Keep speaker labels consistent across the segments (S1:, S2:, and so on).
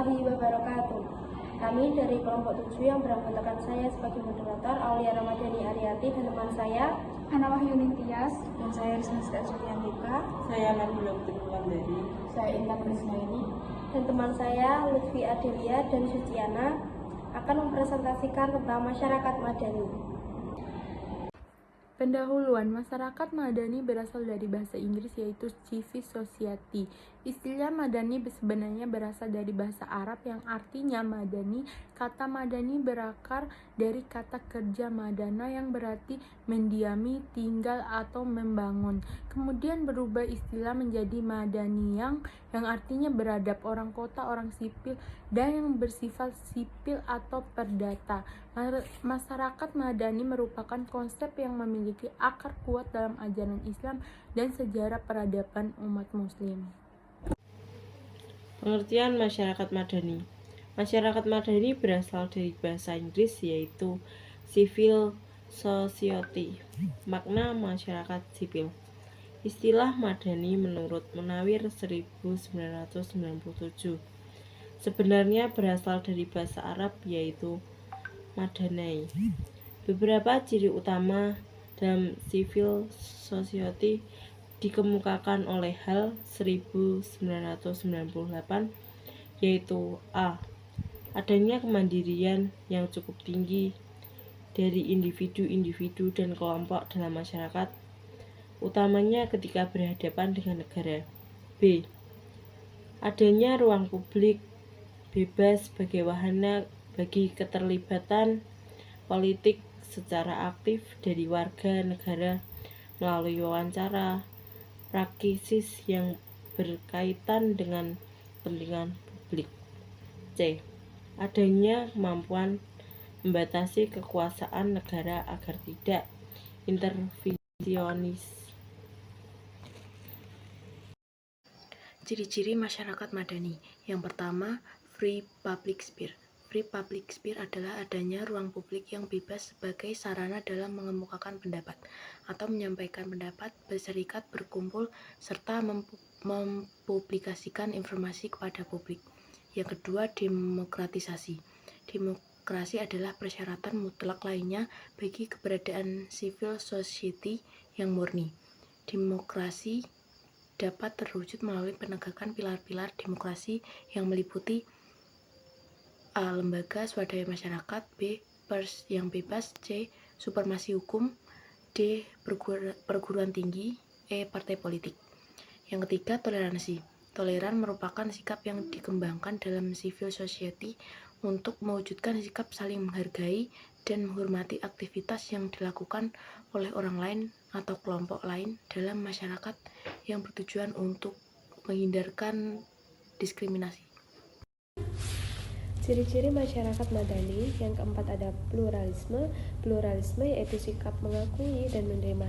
S1: warahmatullahi wabarakatuh. Kami dari kelompok 7 yang beranggotakan saya sebagai moderator Aulia Ramadhani Aryati dan teman saya
S2: Hana Wahyuning Tias,
S3: dan saya Risma Suliantika.
S4: Saya Nabila Putri,
S1: saya Intan Krisnaini, dan teman saya Lutfi Adelia dan Suciana akan mempresentasikan tentang masyarakat madani.
S5: Pendahuluan, masyarakat madani berasal dari bahasa Inggris yaitu civil society. Istilah madani sebenarnya berasal dari bahasa Arab yang artinya madani. Kata madani berakar dari kata kerja madana yang berarti mendiami, tinggal, atau membangun. Kemudian berubah istilah menjadi madani yang artinya beradab, orang kota, orang sipil, dan yang bersifat sipil atau perdata. Masyarakat madani merupakan konsep yang memiliki akar kuat dalam ajaran Islam dan sejarah peradaban umat muslim.
S4: Pengertian masyarakat madani. Masyarakat madani berasal dari bahasa Inggris yaitu civil society. Makna masyarakat sipil. Istilah madani menurut Munawir 1997 sebenarnya berasal dari bahasa Arab yaitu madanai. Beberapa ciri utama dalam civil society dikemukakan oleh HAL 1998 yaitu A. Adanya kemandirian yang cukup tinggi dari individu-individu dan kelompok dalam masyarakat, utamanya ketika berhadapan dengan negara. B. Adanya ruang publik bebas sebagai wahana bagi keterlibatan politik secara aktif dari warga negara melalui wawancara praksis yang berkaitan dengan kepentingan publik. C. Adanya kemampuan membatasi kekuasaan negara agar tidak intervensionis.
S6: Ciri-ciri masyarakat madani. Yang pertama, free public sphere. Free public sphere adalah adanya ruang publik yang bebas sebagai sarana dalam mengemukakan pendapat atau menyampaikan pendapat, berserikat, berkumpul, serta mempublikasikan informasi kepada publik. Yang kedua, demokratisasi. Demokrasi adalah persyaratan mutlak lainnya bagi keberadaan civil society yang murni. Demokrasi dapat terwujud melalui penegakan pilar-pilar demokrasi yang meliputi A. Lembaga swadaya masyarakat, B. Pers yang bebas, C. Supremasi hukum, D. Perguruan tinggi, E. Partai politik. Yang ketiga, toleransi. Toleran merupakan sikap yang dikembangkan dalam civil society untuk mewujudkan sikap saling menghargai dan menghormati aktivitas yang dilakukan oleh orang lain atau kelompok lain dalam masyarakat yang bertujuan untuk menghindarkan diskriminasi.
S1: Ciri-ciri masyarakat madani. Yang keempat ada pluralisme. Pluralisme yaitu sikap mengakui dan menerima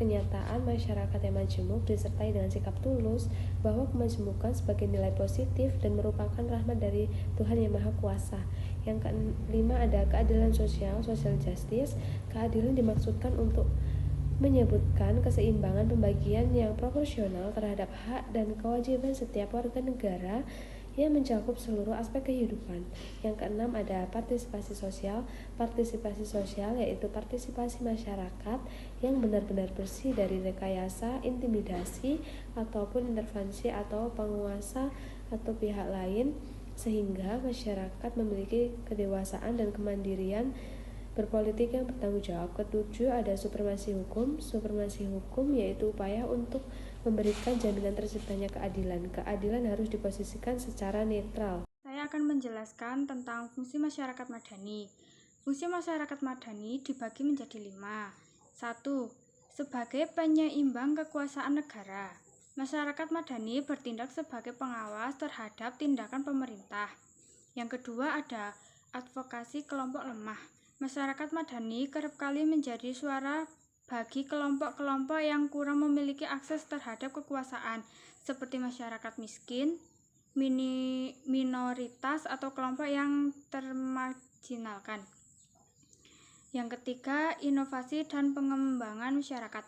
S1: kenyataan masyarakat yang majemuk disertai dengan sikap tulus bahwa kemajemukan sebagai nilai positif dan merupakan rahmat dari Tuhan Yang Maha Kuasa. Yang kelima ada keadilan sosial, social justice. Keadilan dimaksudkan untuk menyebutkan keseimbangan pembagian yang proporsional terhadap hak dan kewajiban setiap warga negara yang mencakup seluruh aspek kehidupan. Yang keenam ada partisipasi sosial. Partisipasi sosial yaitu partisipasi masyarakat yang benar-benar bersih dari rekayasa, intimidasi, ataupun intervensi atau penguasa atau pihak lain, sehingga masyarakat memiliki kedewasaan dan kemandirian berpolitik yang bertanggung jawab. Ketujuh ada supremasi hukum. Supremasi hukum yaitu upaya untuk memberikan jaminan terciptanya keadilan. Keadilan harus diposisikan secara netral.
S2: Saya akan menjelaskan tentang fungsi masyarakat madani. Fungsi masyarakat madani dibagi menjadi 5. 1. Sebagai penyeimbang kekuasaan negara. Masyarakat madani bertindak sebagai pengawas terhadap tindakan pemerintah. Yang kedua ada advokasi kelompok lemah. Masyarakat madani kerap kali menjadi suara bagi kelompok-kelompok yang kurang memiliki akses terhadap kekuasaan, seperti masyarakat miskin, minoritas, atau kelompok yang termarginalkan. Yang ketiga, inovasi dan pengembangan masyarakat.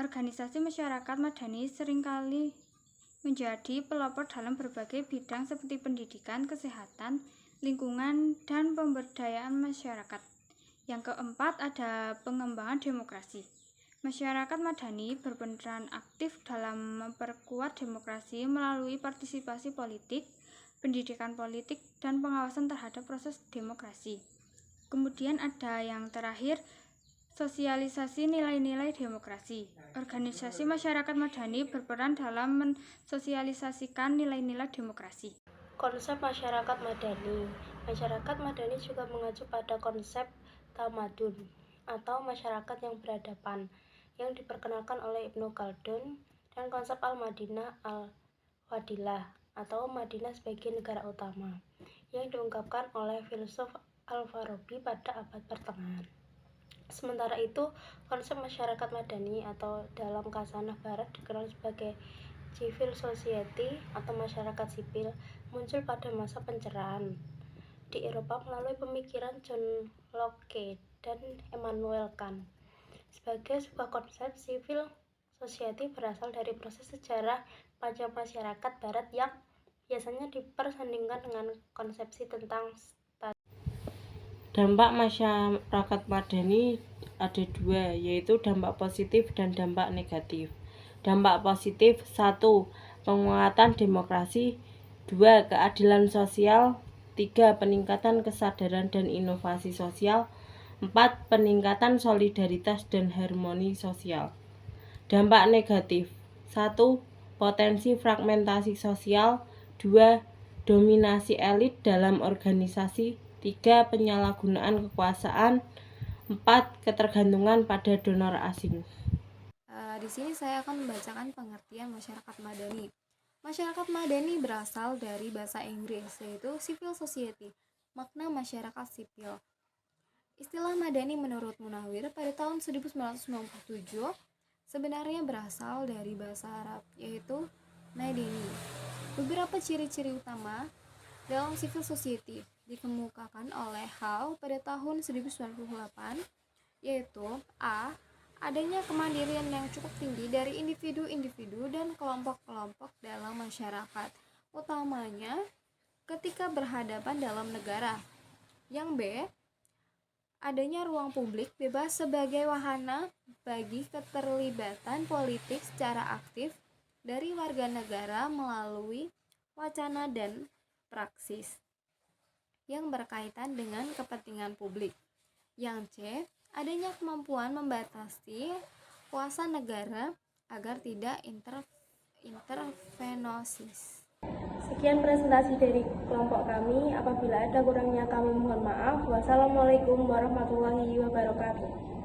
S2: Organisasi masyarakat madani seringkali menjadi pelopor dalam berbagai bidang seperti pendidikan, kesehatan, lingkungan, dan pemberdayaan masyarakat. Yang keempat ada pengembangan demokrasi. Masyarakat madani berperan aktif dalam memperkuat demokrasi melalui partisipasi politik, pendidikan politik, dan pengawasan terhadap proses demokrasi. Kemudian ada yang terakhir, sosialisasi nilai-nilai demokrasi. Organisasi masyarakat madani berperan dalam mensosialisasikan nilai-nilai demokrasi.
S6: Konsep masyarakat madani. Masyarakat madani juga mengacu pada konsep tamadun atau masyarakat yang beradaban yang diperkenalkan oleh Ibnu Khaldun dan konsep Al-Madinah Al-Fadilah atau Madinah sebagai negara utama yang diungkapkan oleh filsuf Al-Farabi pada abad pertengahan. Sementara itu, konsep masyarakat madani atau dalam kasanah barat dikenal sebagai civil society atau masyarakat sipil muncul pada masa pencerahan di Eropa melalui pemikiran John Locke dan Immanuel Kant. Sebagai sebuah konsep, civil society berasal dari proses sejarah panjang masyarakat barat yang biasanya dipersandingkan dengan konsepsi tentang
S4: Dampak masyarakat madani ada dua, yaitu dampak positif dan dampak negatif. Dampak positif: 1. Penguatan demokrasi, 2. Keadilan sosial, 3. Peningkatan kesadaran dan inovasi sosial, 4. Peningkatan solidaritas dan harmoni sosial. Dampak negatif: 1. Potensi fragmentasi sosial, 2. Dominasi elit dalam organisasi, 3. Penyalahgunaan kekuasaan, 4. Ketergantungan pada donor asing.
S7: Di sini saya akan membacakan pengertian masyarakat madani. Masyarakat madani berasal dari bahasa Inggris, yaitu civil society, makna masyarakat sipil. Istilah madani menurut Munawir pada tahun 1997 sebenarnya berasal dari bahasa Arab, yaitu madani. Beberapa ciri-ciri utama dalam civil society dikemukakan oleh Howe pada tahun 1998, yaitu A. Adanya kemandirian yang cukup tinggi dari individu-individu dan kelompok-kelompok dalam masyarakat, utamanya ketika berhadapan dalam negara. Yang B. Adanya ruang publik bebas sebagai wahana bagi keterlibatan politik secara aktif dari warga negara melalui wacana dan praksis yang berkaitan dengan kepentingan publik. Yang C. Adanya kemampuan membatasi kuasa negara agar tidak intervenosis.
S3: Sekian presentasi dari kelompok kami. Apabila ada kurangnya kami mohon maaf. Wassalamualaikum warahmatullahi wabarakatuh.